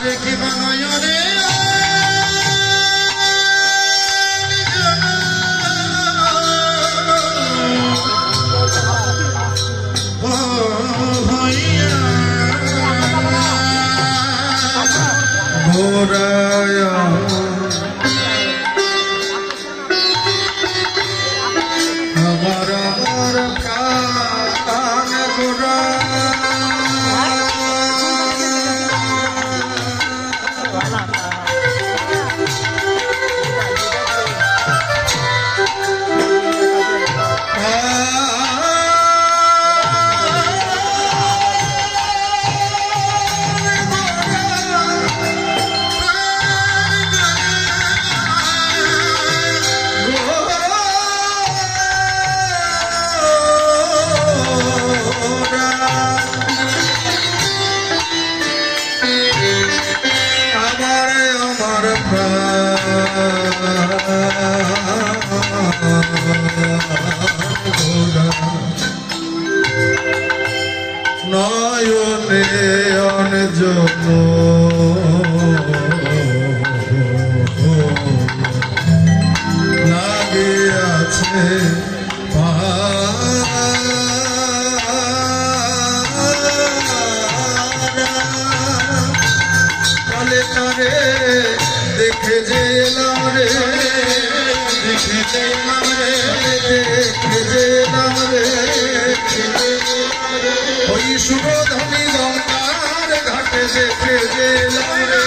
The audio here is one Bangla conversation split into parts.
দেখিবা নয়নে গোরায়া আমার আমার প্রাণ গোরা নয়নে অনজন লাগিয়াছে কালে তারে দেখে যে এলাম রে দেখে যে এলাম রে দেখে যে এলাম রে ওই সুরধনী গঙ্গার ঘাটে দেখে যে এলাম রে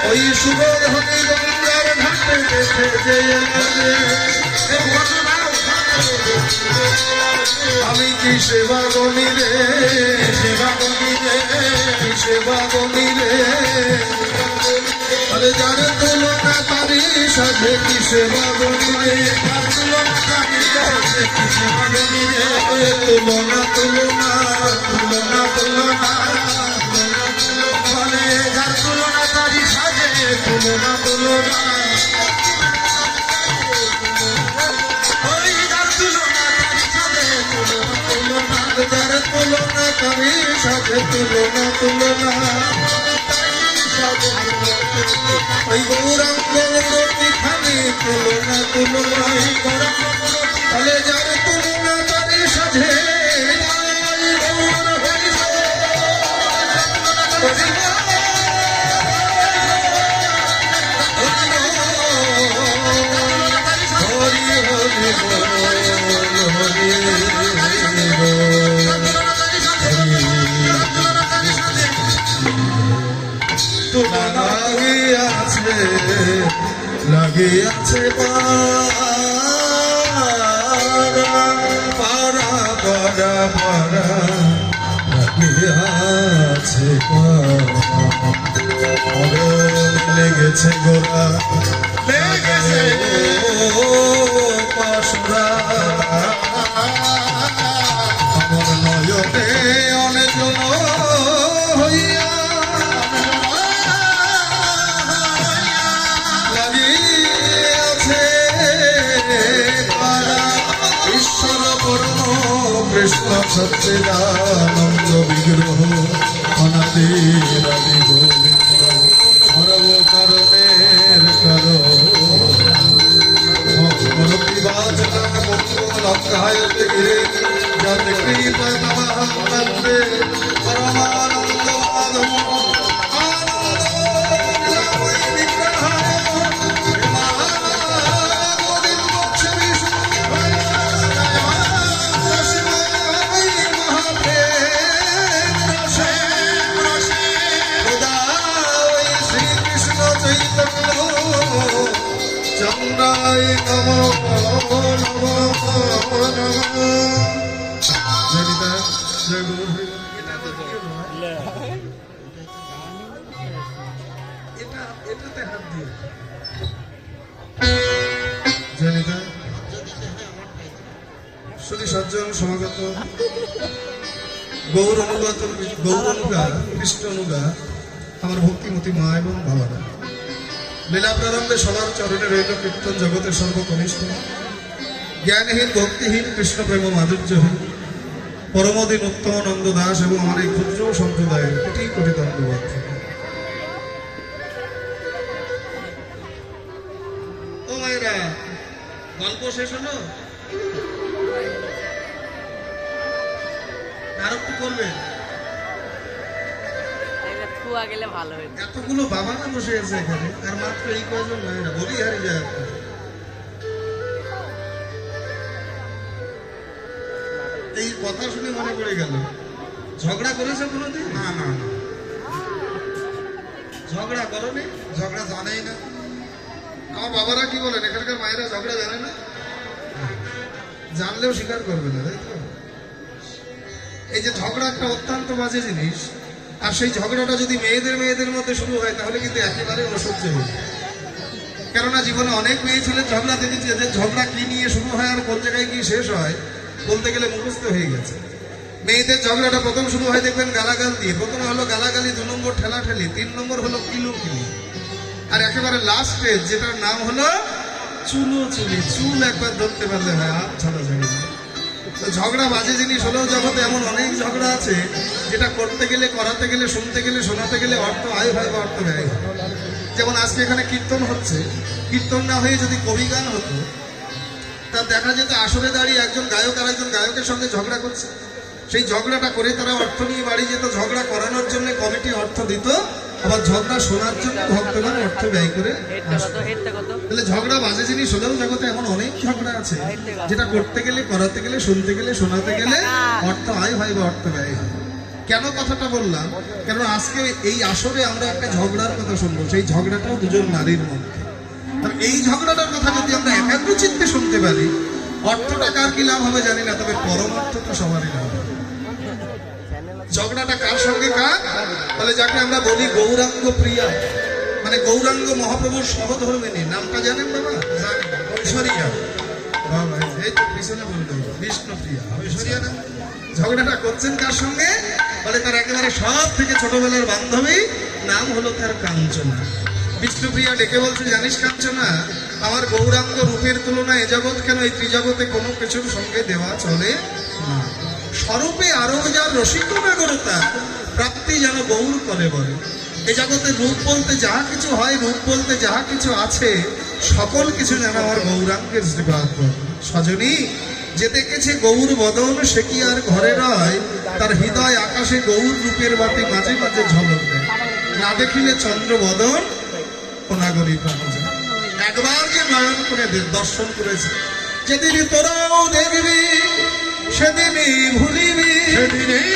ওই সুরধনী গঙ্গার ঘাটে দেখে যে এলাম রে আমি কি সেবা গণি রে সেবা গণি রে সেবা গণি রে আরে যার তুলনা তারি সাথে কি সেবা গণি রে তুলনা তারি সাথে কি সেবা গণি রে তুলনা তুলনা তুলনা তুলনা মানে যার তুলনা তারি সাথে তুলনা তুলনা যার তুলনা তারি সাথে তুলনা তুলনা ওই গৌরাঙ্গ খানি তুলনা তুলনা তাহলে যার তুলনা তারি সাথে হরি হরি হরি লাগিয়াছে পারা পারা পারা পারা লাগিয়াছে পারা লেগেছে গোরা লেগেছে পাশরা আমার নয়নে অনেজন হইয়া কৃষ্ণ সচ্চিদানন্দ বিগ্রহ অনাদিরাদি গোবিন্দ সর্ব কারণের কারণবাচনা মঙ্গলঙ্কায়তে গিরে যাতে কৃপা নমঃ বন্দে পরমানন্দ মাধব চন্দ্রায় নমঃ নমঃ নমঃ জয়নিতা জয় গুরু এটাতে হাত দিয়ে জয়নিতা শুধু সজ্জন সমাগত গৌর অনুগা কৃষ্ণ অনুগা আমার ভক্তিমতী মা এবং বাবারা লীলা প্রারম্ভে সবার চরণে রইল কীর্তন জগতের সর্বকনিষ্ঠ জ্ঞানহীন ভক্তিহীন কৃষ্ণ প্রেম মাধুর্যহীন পরমদিন উত্তমানন্দ দাস এবং আমার এই ক্ষুদ্র সম্প্রদায়ের কোটি কোটি ধন্যবাদ। ও মায়েরা, গল্প শেষ হলো? আর একটু করবেন? গেলে ভালো হতো। এতগুলো বাবারা বসে আছে এখানে, আর মাত্র এই কয়জন মায়েরা, বলি হারি যায়। এই কথা শুনে মনে পড়ে গেল, ঝগড়া করেছে কোনোদিন? না না, ঝগড়া করনি, ঝগড়া জানেই না। আমার বাবারা কি বলেন, এখানকার মায়েরা ঝগড়া জানে না, জানলেও স্বীকার করবে না, তাই তো? এই যে ঝগড়া একটা অত্যন্ত বাজে জিনিস, আর সেই ঝগড়াটা যদি মেয়েদের মধ্যে শুরু হয় তাহলে কিন্তু একেবারে অসহ্য হবে। কেননা জীবনে অনেক মেয়ে ছেলের ঝগড়া দেখেছি, যে ঝগড়া কি নিয়ে শুরু হয় আর কোন জায়গায় কি শেষ হয় বলতে গেলে মুখস্থ হয়ে গেছে। মেয়েদের ঝগড়াটা প্রথম শুরু হয় দেখবেন গালাগাল দিয়ে। প্রথম হলো গালাগালি, 2 নম্বর ঠেলাঠেলি, 3 নম্বর হলো কিলুকিলি, আর একেবারে লাস্ট স্টেজ যেটার নাম হলো চুলোচুলি। চুল একবার ধরতে পারলে হয়, হাত ছাড়া যাবে না। তো ঝগড়া বাজে জিনিস হলেও জগতে এমন অনেক ঝগড়া আছে যেটা করতে গেলে, করাতে গেলে, শুনতে গেলে, শোনাতে গেলে অর্থ আয় হয় বা অর্থ ব্যয় হয়। যেমন আজকে এখানে কীর্তন হচ্ছে, কীর্তন না হয়ে যদি কবিগান হতো, তা দেখা যেত আসরে দাঁড়িয়ে একজন গায়ক আর একজন গায়কের সঙ্গে ঝগড়া করছে। সেই ঝগড়াটা করে তারা অর্থ নিয়ে বাড়ি যেত, ঝগড়া করানোর জন্য কমিটি অর্থ দিত, আবার ঝগড়া শোনার জন্য ভক্তগণ অর্থ ব্যয় করে। তাহলে ঝগড়া বাজে জিনিস হলেও জগতে এমন অনেক ঝগড়া আছে যেটা করতে গেলে, করাতে গেলে, শুনতে গেলে, শোনাতে গেলে অর্থ আয় হয় বা অর্থ ব্যয় হয়। কেন কথাটা বললাম? কেন আজকে এই আসরে আমরা একটা ঝগড়ার কথা শুনবো, সেই ঝগড়াটাও দুজন নারীর মধ্যে। এই ঝগড়াটার কথা যদি আমরা একাগ্র চিত্তে শুনতে পারি, অর্থটা কার কি লাভ হবে জানি না, তবে পরমার্থ তো সবারই লাভ হবে। ঝগড়াটা কার সঙ্গে কার? তাহলে যাকে আমরা বলি গৌরাঙ্গ প্রিয়া, মানে গৌরাঙ্গ মহাপ্রভুর সহধর্মিনী। নামটা জানেন বাবা? ঐশ্বরিয়া। বাবা এই তো পিছনে বলতে হবে, বিষ্ণুপ্রিয়া, ঐশ্বরিয়া না। ঝগড়াটা করছেন কার সঙ্গে? বলে তার একেবারে সব থেকে ছোটবেলার বান্ধবী, নাম হলো তার কাঞ্চনা। বিষ্ণুপ্রিয়া ডেকে বলছে, জানিস কাঞ্চনা, আমার গৌরাঙ্গ রূপের তুলনায় এ জগৎ কেন, এই ত্রিজগতে কোনো কিছুর সঙ্গে দেওয়া চলে না। স্বরূপে আরো যার রসিক নাগরতা, প্রাপ্তি যেন গৌর করে বলে। এই জগতে রূপ বলতে যাহা কিছু হয়, রূপ বলতে যাহা কিছু আছে, সকল কিছু যেন আমার গৌরাঙ্গের শ্রীপাদ। সজনী যে দেখেছে গৌর বদন, সে কি আর ঘরে রয়, তার হৃদয় আকাশে গৌর রূপের বাতি মাঝে মাঝে ঝলক দেয়। না দেখিলে চন্দ্র বদন কোনাগরি পাওয়া যায়। একবার যে নয়ন করে দর্শন করেছে, যেদিন তোরাও দেখবি সেদিনই ভুলিবি, সেদিনই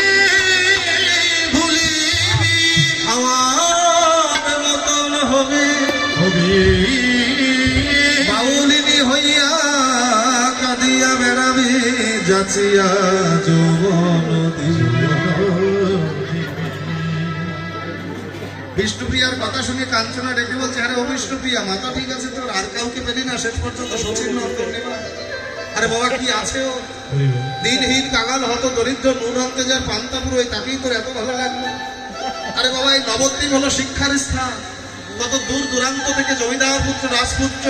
ভুলিবি, আমার মতন হবে বাউলিনী হইয়া কাঁদিয়া বেড়াবি, যাচিয়া যৌবন বিষ্ণুপ্রিয়ার কথা শুনে কাঞ্চনা ডেকে বলছে, আরে ও বিষ্ণুপ্রিয়া, মাথা ঠিক আছে তোর? আর কাউকে পেলি না শেষ পর্যন্ত? সচিন নন্দন। আরে বাবা কি আছে ও? দিনহীন কাঙাল হত দরিদ্র নুরন্তে যার পান্তাপুর, ওই তাকেই তোর এত ভালো লাগলো? আরে বাবা এই নবদ্বীপ হলো শিক্ষার স্থান। কত দূর দূরান্ত থেকে জমিদার পুত্র, রাজপুত্র,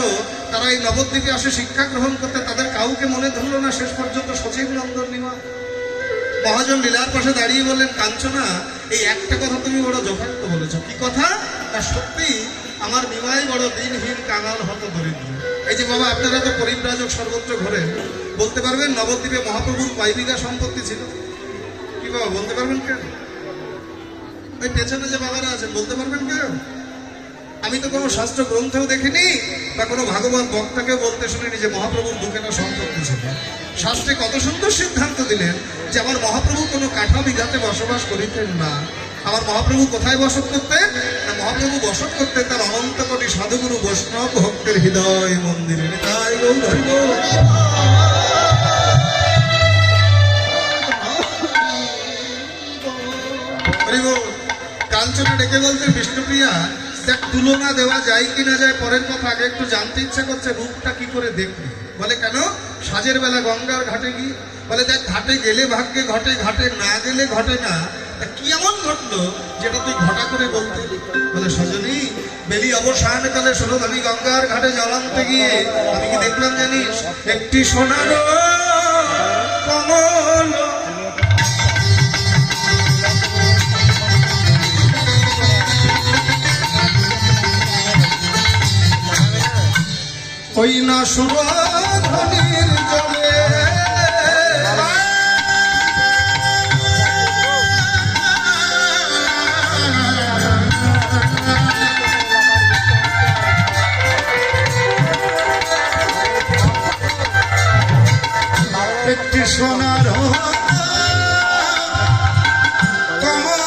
তারা এই নবদ্বীপে আসে শিক্ষা গ্রহণ করতে, তাদের কাউকে মনে ধরলো না শেষ পর্যন্ত সচিব নন্দন নিমা। মহাজন লীলার পাশে দাঁড়িয়ে বললেন, কাঞ্চনা এই একটা কথা তুমি বড় যথার্থ বলেছো। কি কথা? তা সত্যি আমার নিমাই বড় দিনহীন কাঙাল হত দরিদ্র। এই যে বাবা আপনারা তো পরিব্রাজক সর্বত্র ঘোরেন, বলতে পারবেন নবদ্বীপে মহাপ্রভুর কয় বিঘা সম্পত্তি ছিল? কি বাবা বলতে পারবেন কেন? ওই পেছনে যে বাবারা আছেন বলতে পারবেন কেন? আমি তো কোনো শাস্ত্র গ্রন্থেও দেখিনি বা কোনো ভাগবত বক্তাকে বলতে শুনিনি যে মহাপ্রভুর দুঃখেনা সম্পত্তি ছিল। শাস্ত্রে কত সুন্দর সিদ্ধান্ত দিলেন যে আমার মহাপ্রভু কোনো কাঠা বিঘাতে বসবাস করিতেন না। আমার মহাপ্রভু কোথায় বসত করতেন? না, মহাপ্রভু বসত করতেন তার অনন্ত কোটি সাধুগুরু বৈষ্ণব ভক্তের হৃদয় মন্দিরে। তাই কাঞ্চনা ডেকে বলছে, বিষ্ণুপ্রিয়া দেখ, তুলনা দেওয়া যায় কি না যায় পরের কথা, আগে একটু জানতে ইচ্ছা করছে রূপটা কি করে দেখবি। বলে কেন? সাজের বেলা গঙ্গার ঘাটে গিয়ে, বলে দেখ ঘাটে গেলে ভাগ্যে ঘটে, ঘাটে না গেলে ঘটে না। কি এমন ঘটলো যেটা তুই ঘটা করে বলতে? বলে সজনী বেলি অবসানকালে শোনো, আমি গঙ্গার ঘাটে জল আনতে গিয়ে আমি কি দেখলাম জানিস? একটি সোনার কমল ওই না সুরধনির জলে একটি সোনার কমল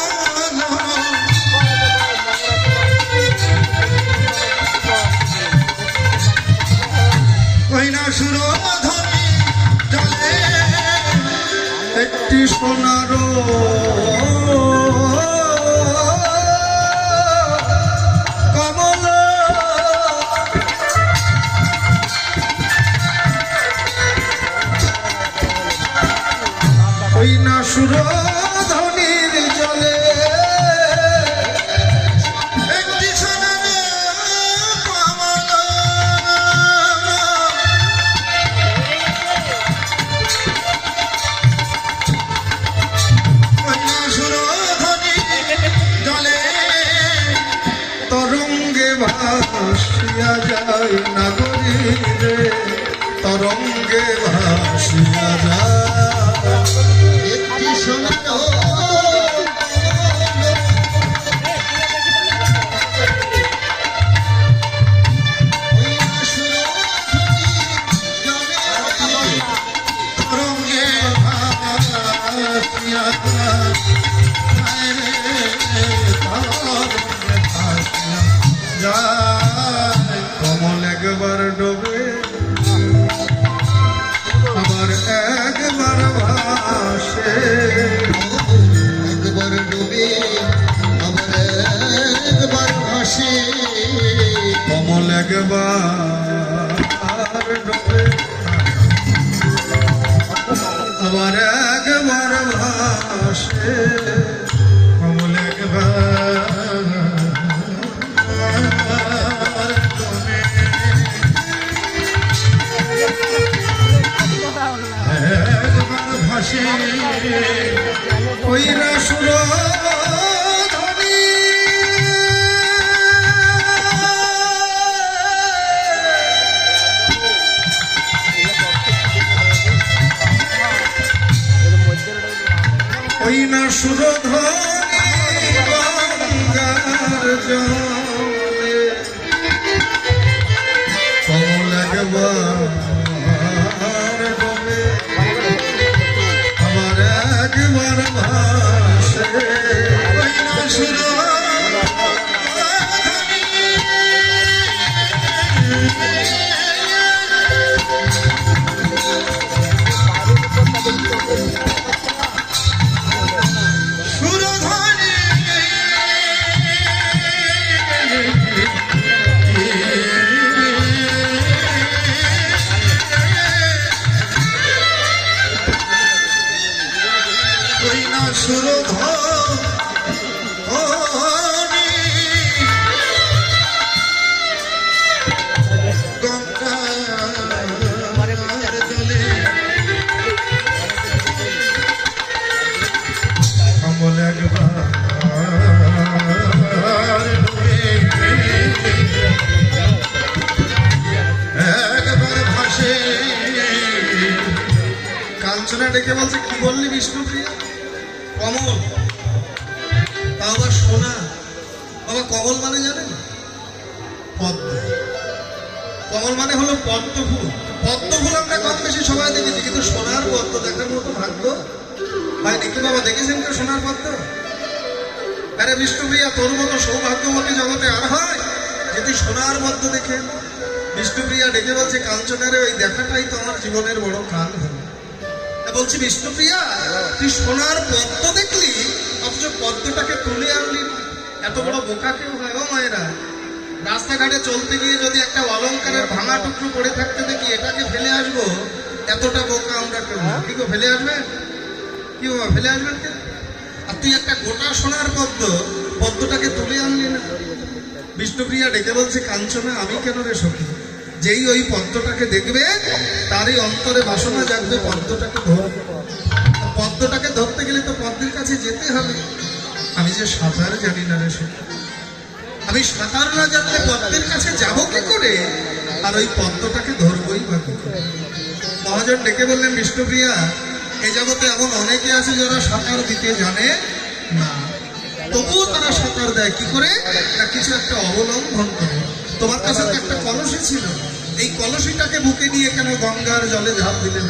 ওই না সুরধনি জলে একটি সোনার কমল ওই না সুরধনির জলে একটি সোনার কমল ওই না সুরধনির জলে তরঙ্গে ভাসিয়া যায় নাগরীরে তরঙ্গে ভাসিয়া যায় একটি সোনার তরঙ্গে ভাসিয়া যায় কমল একবার ডোবে আবার একবার ভাসে একবার ডুবে আবার একবার ভাসে কমল একবার ডোবে আবার একবার ভাসে কমল একবার ডোবে একবার ভাসে ওই না সুরধনি ওই না সুরধনি গঙ্গার জলে কমল একবার ডোবে আবার একবার ভাসে ওই না সুরধনি ওই না সুরধনি গঙ্গার জলে কমল একবার ডুবে একবার ভাসে কাঞ্চনা ডেকে বলছে কি বললি বিষ্ণুপ্রিয়া কমল তা আবার সোনা বাবা কমল মানে জানেন পদ্ম কমল মানে হলো পদ্ম ফুল পদ্ম ফুল আমরা কম বেশি সবাই দেখেছি কিন্তু সোনার পদ্ম দেখার মতো ভাগ্য ভাই দেখি বাবা দেখেছেন কেউ সোনার পদ্ম আরে বিষ্ণুপ্রিয়া তোর মতো সৌভাগ্যবতী জগতে আর হয় যদি সোনার পদ্ম দেখে বিষ্ণুপ্রিয়া ডেকে বলছে কাঞ্চনারে ওই দেখাটাই তো আমার জীবনের বড় কাল হলো বলছি বিষ্ণুপ্রিয়া তুই সোনার পদ্ম দেখলি অথচ পদ্মটাকে তুলে আনলি না। এত বড় বোকা কেউ হয় ও মায়েরা রাস্তাঘাটে চলতে গিয়ে যদি একটা অলংকারের ভাঙা টুকরো পড়ে থাকতে দেখি এটাকে ফেলে আসবো এতটা বোকা আমরা কেউ না। কি গো ফেলে আসবেন কি বাবা ফেলে আসবেন কে আর তুই একটা গোটা সোনার পদ্মটাকে তুলে আনলি না বিষ্ণুপ্রিয়া ডেকে বলছে কাঞ্চনা আমি কেন রে সখী যেই ওই পদ্মটাকে দেখবে তারই অন্তরে বাসনা জাগবে পদ্মটাকে ধরবে পদ্মটাকে ধরতে গেলে তো পদ্মের কাছে যেতে হবে আমি যে সাঁতার জানি না রে সখী আমি সাঁতার না জানলে পদ্মের কাছে যাব কি করে আর ওই পদ্মটাকে ধরবই বা কি করে? মহাজন ডেকে বললেন, বিষ্ণুপ্রিয়া, এই জগতে এমন অনেকে আছে যারা সাঁতার দিতে জানে না, তবুও তারা সাঁতার দেয় কি করে না কিছু একটা অবলম্বন করে। তোমার কাছে তো একটা কলসি ছিল, এই কলসিটাকে বুকে নিয়ে কেন গঙ্গার জলে ঝাঁপ দিলেন?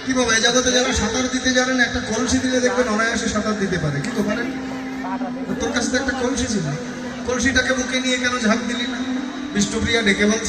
কি বাবা, এই জগতে যারা সাঁতার দিতে জানেন একটা কলসি দিলে দেখবেন অনায়াসে সাঁতার দিতে পারে, কি তো পারেন? তোর কাছে তো একটা কলসি ছিল, কলসিটাকে বুকে নিয়ে কেন ঝাঁপ দিলি না? বিষ্ণুপ্রিয়া ডেকে বলছে,